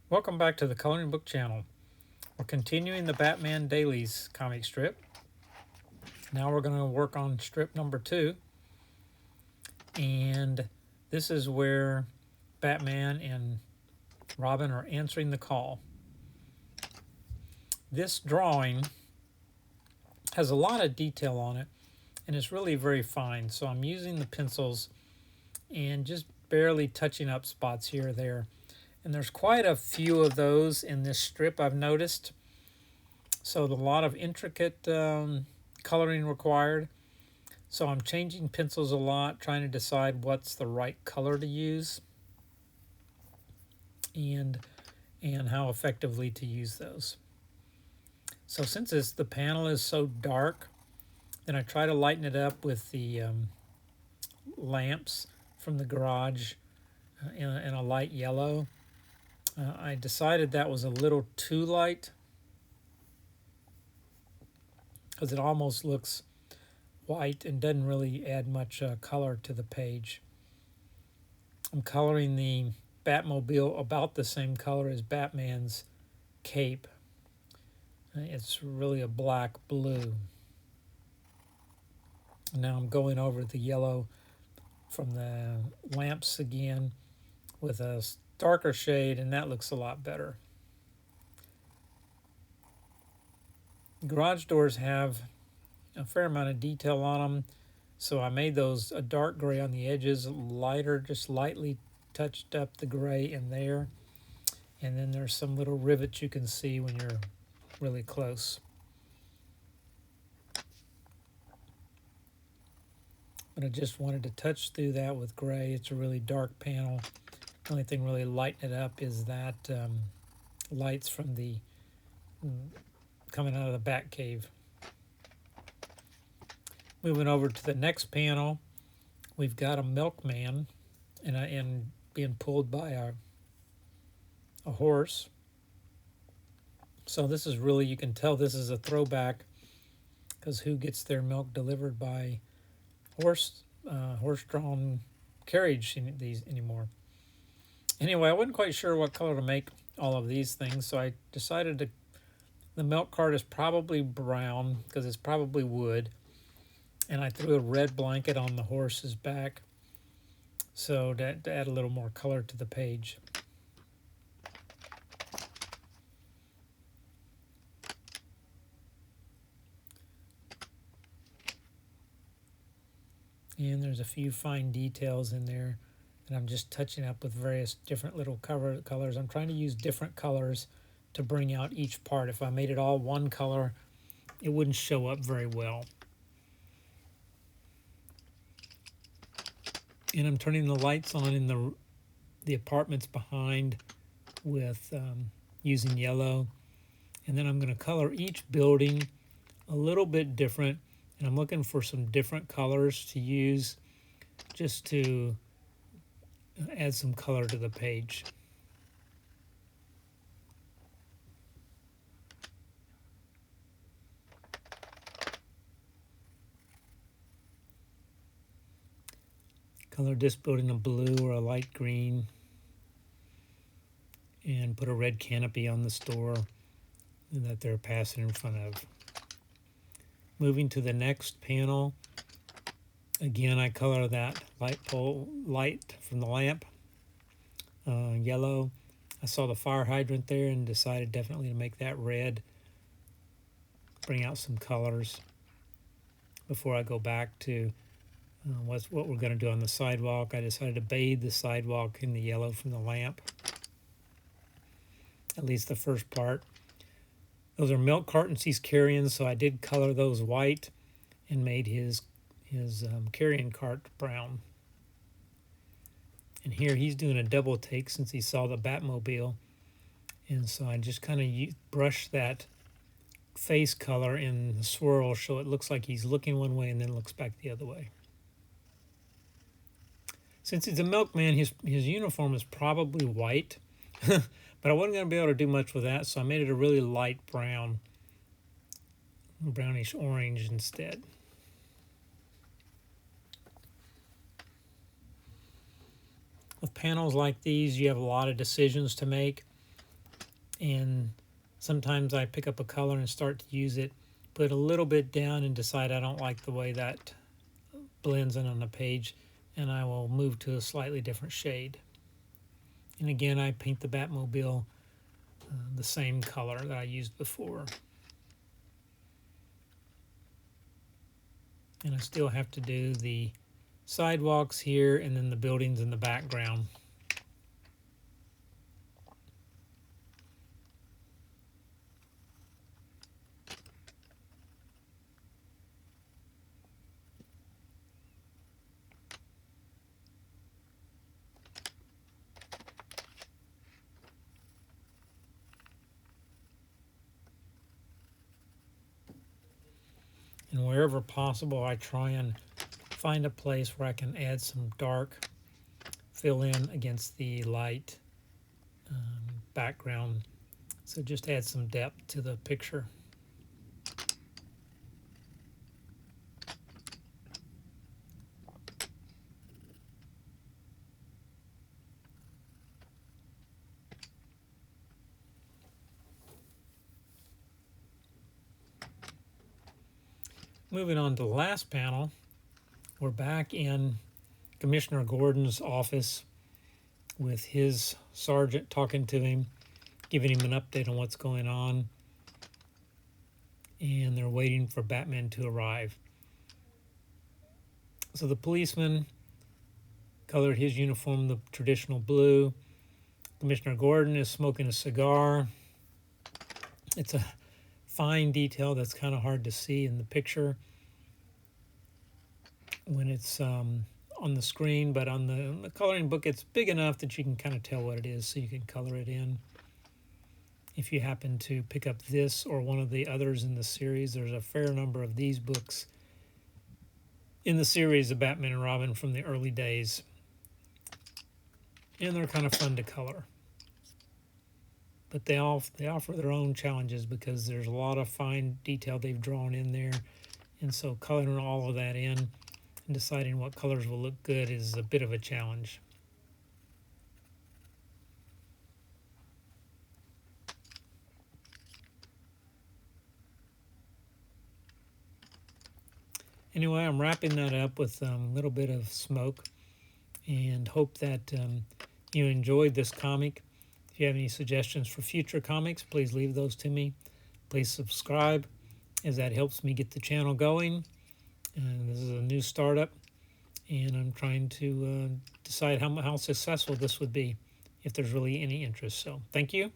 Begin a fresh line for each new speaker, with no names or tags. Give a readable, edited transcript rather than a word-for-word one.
Welcome back to the Coloring Book channel. We're continuing the Batman Dailies comic strip. Now we're going to work on strip number 2. And this is where Batman and Robin are answering the call. This drawing has a lot of detail on it and it's really very fine. So I'm using the pencils and just barely touching up spots here or there. And there's quite a few of those in this strip, I've noticed. So a lot of intricate coloring required. So I'm changing pencils a lot, trying to decide what's the right color to use and how effectively to use those. So since the panel is so dark, then I try to lighten it up with the lamps from the garage in a light yellow. I decided that was a little too light because it almost looks white and doesn't really add much color to the page. I'm coloring the Batmobile about the same color as Batman's cape. It's really a black blue. Now I'm going over the yellow from the lamps again with a darker shade, and that looks a lot better. Garage doors have a fair amount of detail on them, so I made those a dark gray on the edges, lighter, just lightly touched up the gray in there. And then there's some little rivets you can see when you're really close. But I just wanted to touch through that with gray. It's a really dark panel. The only thing really lighting it up is that lights from the coming out of the bat cave. Moving over to the next panel, we've got a milkman and being pulled by a horse. So this is really, you can tell this is a throwback because who gets their milk delivered by horse-drawn carriage these anymore? Anyway, I wasn't quite sure what color to make all of these things, so I decided the milk cart is probably brown because it's probably wood, and I threw a red blanket on the horse's back so to add a little more color to the page. And there's a few fine details in there and I'm just touching up with various different little colors. I'm trying to use different colors to bring out each part. If I made it all one color, it wouldn't show up very well. And I'm turning the lights on in the apartments behind with using yellow. And then I'm going to color each building a little bit different. And I'm looking for some different colors to use just to add some color to the page. Color this building a blue or a light green. And put a red canopy on the store that they're passing in front of. Moving to the next panel, again I color that light from the lamp yellow. I saw the fire hydrant there and decided definitely to make that red. Bring out some colors before I go back to what we're going to do on the sidewalk. I decided to bathe the sidewalk in the yellow from the lamp, at least the first part. Those are milk cartons he's carrying, so I did color those white and made his carrying cart brown. And here he's doing a double take since he saw the Batmobile. And so I just kind of brush that face color in the swirl so it looks like he's looking one way and then looks back the other way. Since he's a milkman, his uniform is probably white. But I wasn't going to be able to do much with that, so I made it a really light brown, brownish orange instead. With panels like these, you have a lot of decisions to make. And sometimes I pick up a color and start to use it, put a little bit down and decide I don't like the way that blends in on the page, and I will move to a slightly different shade. And again, I paint the Batmobile the same color that I used before. And I still have to do the sidewalks here and then the buildings in the background. And wherever possible, I try and find a place where I can add some dark, fill in against the light background. So just add some depth to the picture. Moving on to the last panel, we're back in Commissioner Gordon's office with his sergeant talking to him, giving him an update on what's going on, and they're waiting for Batman to arrive. So the policeman colored his uniform the traditional blue. Commissioner Gordon is smoking a cigar. It's a fine detail that's kind of hard to see in the picture when it's on the screen, but on the coloring book it's big enough that you can kind of tell what it is, so you can color it in. If you happen to pick up this or one of the others in the series, there's a fair number of these books in the series of Batman and Robin from the early days, and they're kind of fun to color. But they offer their own challenges because there's a lot of fine detail they've drawn in there, and so coloring all of that in and deciding what colors will look good is a bit of a challenge. Anyway, I'm wrapping that up with a little bit of smoke and hope that you enjoyed this comic. If you have any suggestions for future comics, please leave those to me. Please subscribe, as that helps me get the channel going. And this is a new startup, and I'm trying to decide how successful this would be, if there's really any interest. So thank you.